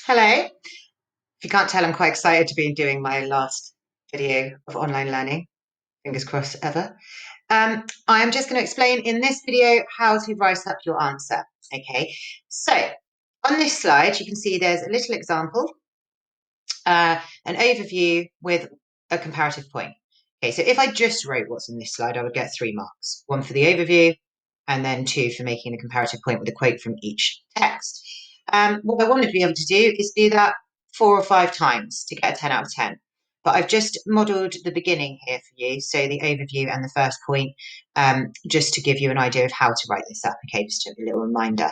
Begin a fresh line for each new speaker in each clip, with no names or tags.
Hello. If you can't tell, I'm quite excited to be doing my last video of online learning. Fingers crossed ever. I am just going to explain in this video how to write up your answer. Okay, so on this slide, you can see there's a little example, an overview with a comparative point. Okay, so if I just wrote what's in this slide, I would get 3 marks. 1 for the overview, and then 2 for making a comparative point with a quote from each text. What I wanted to be able to do is do that 4 or 5 times to get a 10 out of 10. But I've just modelled the beginning here for you, so the overview and the first point, just to give you an idea of how to write this up, okay, just a little reminder.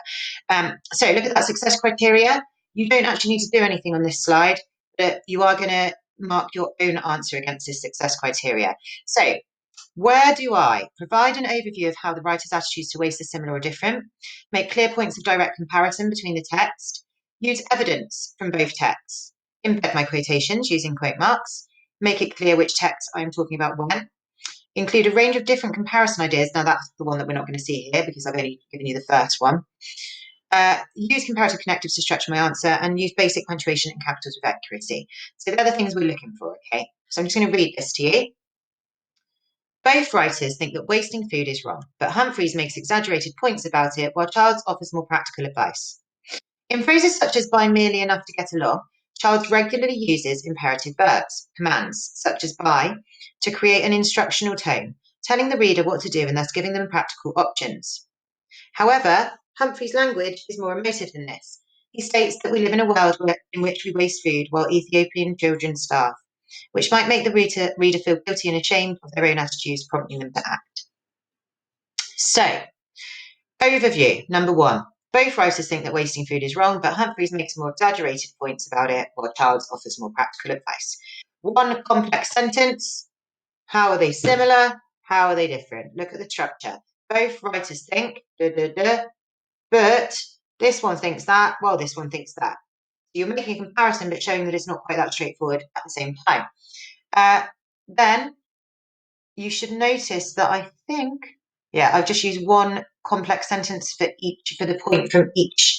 So look at that success criteria. You don't actually need to do anything on this slide, but you are going to mark your own answer against this success criteria. So where do I provide an overview of how the writer's attitudes to waste are similar or different, make clear points of direct comparison between the text, use evidence from both texts, embed my quotations using quote marks, make it clear which text I'm talking about when, include a range of different comparison ideas. Now that's the one that we're not going to see here because I've only given you the first one. Use comparative connectives to structure my answer, and use basic punctuation and capitals with accuracy. So they're the things we're looking for, okay? So I'm just going to read this to you. Both writers think that wasting food is wrong, but Humphreys makes exaggerated points about it, while Childs offers more practical advice. In phrases such as buy merely enough to get along, Childs regularly uses imperative verbs, commands, such as buy, to create an instructional tone, telling the reader what to do and thus giving them practical options. However, Humphrey's language is more emotive than this. He states that we live in a world in which we waste food while Ethiopian children starve, which might make the reader feel guilty and ashamed of their own attitudes, prompting them to act. So, overview number 1. Both writers think that wasting food is wrong, but Humphreys makes more exaggerated points about it, while Childs offers more practical advice. One complex sentence. How are they similar? How are they different? Look at the structure. Both writers think, but this one thinks that, well, this one thinks that. You're making a comparison, but showing that it's not quite that straightforward at the same time. Then you should notice that I think, I've just used one complex sentence for the point from each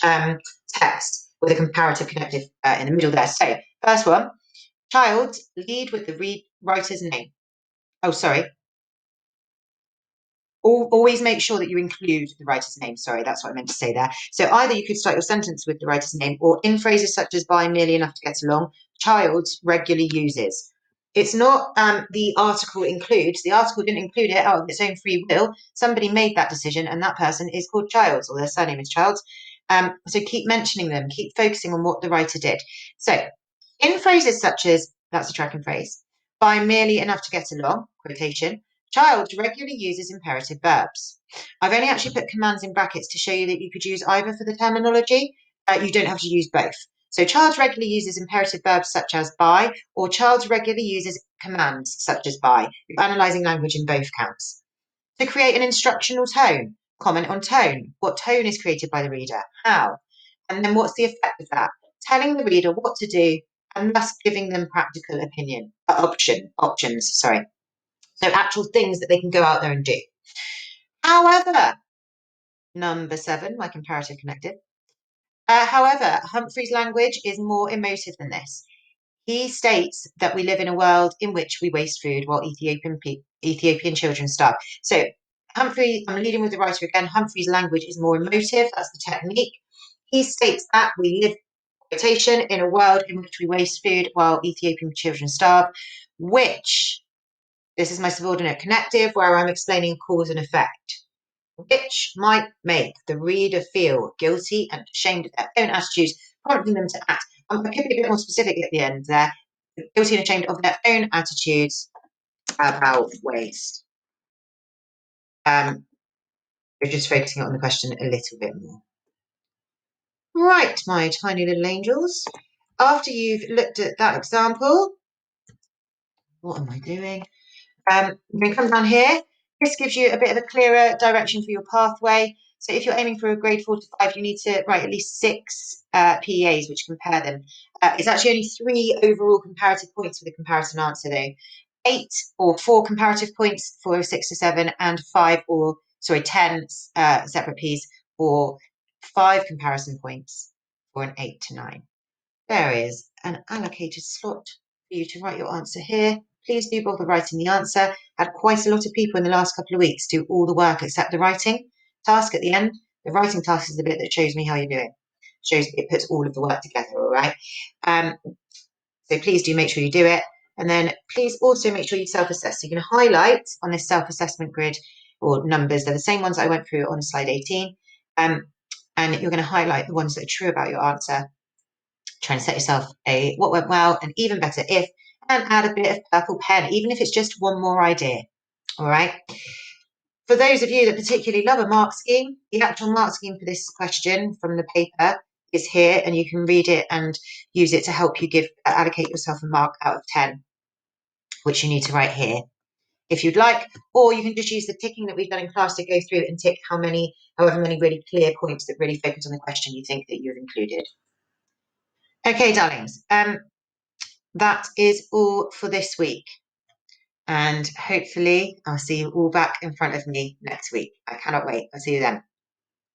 text with a comparative connective in the middle there. So, first one, child, lead with the writer's name. Oh, sorry. Always make sure that you include the writer's name. Sorry, that's what I meant to say there. So either you could start your sentence with the writer's name, or in phrases such as buy merely enough to get along, child regularly uses. It's not the article includes. The article didn't include it out of its own free will. Somebody made that decision, and that person is called Childs, or their surname is Childs. So keep mentioning them, keep focusing on what the writer did. So in phrases such as, that's a tracking phrase, buy merely enough to get along, quotation, Child regularly uses imperative verbs. I've only actually put commands in brackets to show you that you could use either for the terminology. You don't have to use both. So child regularly uses imperative verbs such as buy, or child regularly uses commands such as buy. You're analysing language in both counts. To create an instructional tone, comment on tone. What tone is created by the reader? How? And then what's the effect of that? Telling the reader what to do and thus giving them practical options. So actual things that they can go out there and do. However, number 7, my comparative connective. However, Humphrey's language is more emotive than this. He states that we live in a world in which we waste food while Ethiopian children starve. So Humphrey, I'm leading with the writer again. Humphrey's language is more emotive. That's the technique. He states that we live, quotation, in a world in which we waste food while Ethiopian children starve, which, this is my subordinate connective where I'm explaining cause and effect, which might make the reader feel guilty and ashamed of their own attitudes, prompting them to act. I could be a bit more specific at the end there. Guilty and ashamed of their own attitudes about waste. We're just focusing on the question a little bit more. Right, my tiny little angels. After you've looked at that example, what am I doing? I'm going to come down here. This gives you a bit of a clearer direction for your pathway. So if you're aiming for a grade 4 to 5, you need to write at least 6 PEAs, which compare them. It's actually only 3 overall comparative points for the comparison answer, though. 8 or 4 comparative points for a 6 to 7, and 10 separate Ps for 5 comparison points for an 8 to 9. there is an allocated slot for you to write your answer here. Please do bother writing the answer. Had quite a lot of people in the last couple of weeks do all the work except the writing task at the end. The writing task is the bit that shows me how you're doing. It puts all of the work together, all right? So please do make sure you do it. And then please also make sure you self-assess. So you can highlight on this self-assessment grid or numbers. They're the same ones I went through on slide 18. And you're going to highlight the ones that are true about your answer. Try and set yourself a what went well and even better if, and add a bit of purple pen, even if it's just one more idea. All right. For those of you that particularly love a mark scheme, the actual mark scheme for this question from the paper is here, and you can read it and use it to help you allocate yourself a mark out of 10, which you need to write here if you'd like, or you can just use the ticking that we've done in class to go through and tick however many really clear points that really focus on the question you think that you've included. Okay, darlings, that is all for this week. And hopefully I'll see you all back in front of me next week. I cannot wait. I'll see you then.